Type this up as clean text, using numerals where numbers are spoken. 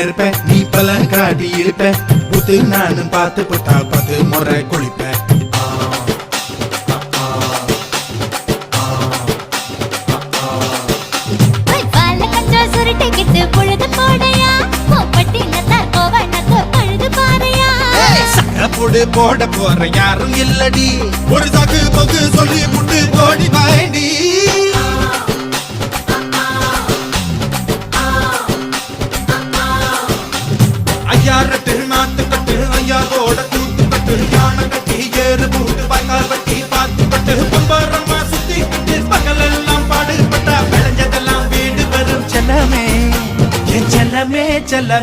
இருப்பேன் நீ பல காட்டி இருப்பேன் புத்து நானும் பார்த்து புட்டா 10 முறை குளிப்பேன் போட போற யாரும் இல்லடி ஒரு சாக்கு போக்கு சொல்லி புட்டு ஓடி வாண்டி ஐயாரட்டு நாத்து கட்டு ஐயாவோட தூத்து கட்டு யானை கட்டி ஏறு பூட்டு பாய்க்கால் வட்டி பாத்து கட்டு பம்பரமா சுத்தி கட்டு பகலெல்லாம் பாடுபட்டா விளைஞ்சதெல்லாம் வீடு வரும் செல்லமே என் செல்லமே செல்ல